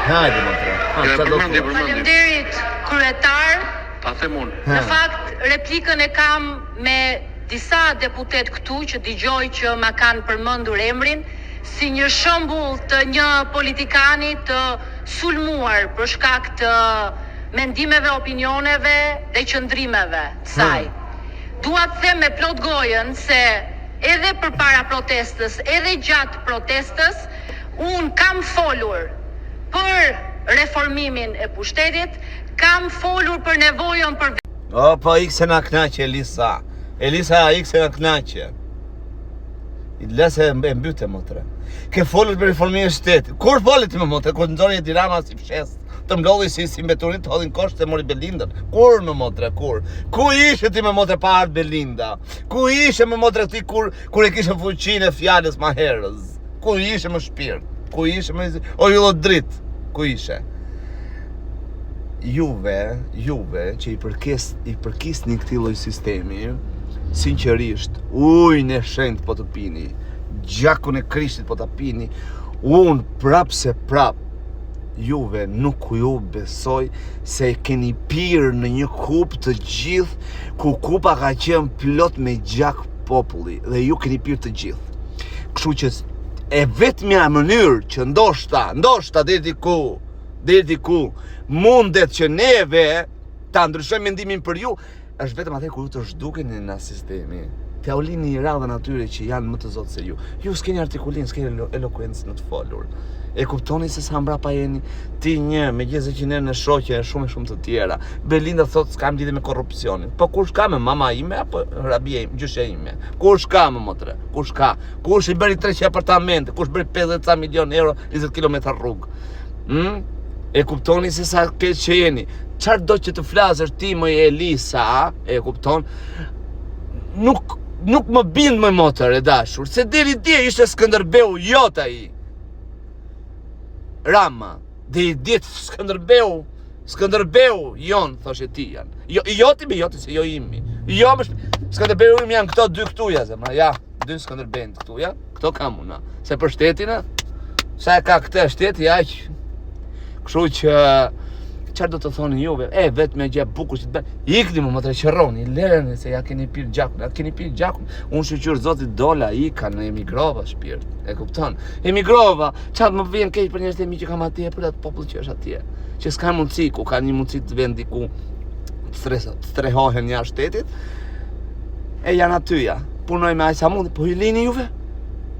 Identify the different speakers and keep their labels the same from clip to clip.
Speaker 1: Hajde, motra.
Speaker 2: Faleminderit, kryetar.
Speaker 3: Ta them unë.
Speaker 2: Në fakt, replikën e kam me disa deputet këtu që dëgjoj që ma kanë përmendur emrin si një shembull të një politikani të sulmuar për shkak të mendimeve, opinioneve dhe qëndrimeve të saj. Dua të them me plot gojën se edhe përpara protestës, edhe gjatë protestës, un kam folur për reformimin e pushtetit, kam folur për nevojën për...
Speaker 1: O, po ik se na knaqe, Elisa. Elisa, ik se na knaqe. Lese e mbyte, motre. Ke folur për reformimin e shtetit. Kur folit me motre? Kur nxori e Tirana si fshes? Të mlodhi si mbeturit, të hodhin kosht të mori Belindën. Kur me motre, kur? Ku ishe ti me motre pa ardhur Belinda? Ku ishe me motre ti kur e kishe fuqinë e fjalës ma herës? Ku ishe me shpirt? Ku ishe me... O ju do dritë? Ku ishe? Juve që i përkisni këtij lloj sistemi, sinqerisht, ujin e shenjtë po të pini, gjakun e Krishtit po ta pini, unë prap Juve nuk ju besoj se keni pirë në një kup të gjithë, ku kupa ka qenë plot me gjak populli, dhe ju keni pirë të gjithë. Kështu që e vetmja mënyrë që ndoshta deri diku mundet që neve ta ndryshojmë mendimin për ju, është vetëm atë kur ju të zhdukeni në sistemi. T'ja ulini i radhën atyre që janë më të zotë se ju. Ju s'keni artikullin, s'keni elokuencë në të folur. E kuptoni se sa mbrapa jeni ti një me 20 në shoqe e shumë të tjera. Belinda thot s'kam lidhje me korrupsionin. Po kush ka me mama ime apo rabia ime, gjyshja ime? Kush ka me motre? Kush ka? Kush i bëri 300 apartamente? Kush bëri 50 milion euro 20 kilometra rrugë? E kuptoni se sa keq që jeni. Çfarë do që të flasësh ti më Elisa, e kupton? Nuk më bind më motor e dashur, se deri dje ishte Skënderbeu jot ai. Rama, deri dje Skënderbeu jon, thoshe ti janë. Joti me joti se jo imi. Jo më Skënderbeu im janë këto dy këtuja, zemra, ja, dy Skënderbejnë këtuja, këto kam una. Se për shtetin, sa e ka këtë shteti, aq. Kështu që çfarë do të thoni juve? Vetëm me gjë bukur që të bën. Ikni më të qërroni, lereni se ja keni pirë gjakun. Ja keni pirë gjakun. Unë shqyr zotit dola ika në emigrova shpirt. E kupton? Emigrova, çfarë më vjen keq për njerëzit e mi që kam atje, për atë popull që është atje. Që s'ka mundësi, ku ka një mundësi të vendi ku të strehohen jashtë shtetit. E janë atyja. Punoj me aq sa mundi, po i lini juve?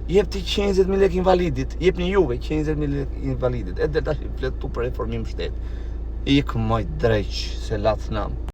Speaker 1: Jep ti 120.000 lekë invalidit, jep një juve 120.000 lekë invalidit, e dhe tash i flet tu për reformim shtetit. Ik moj dreq, se lath nam.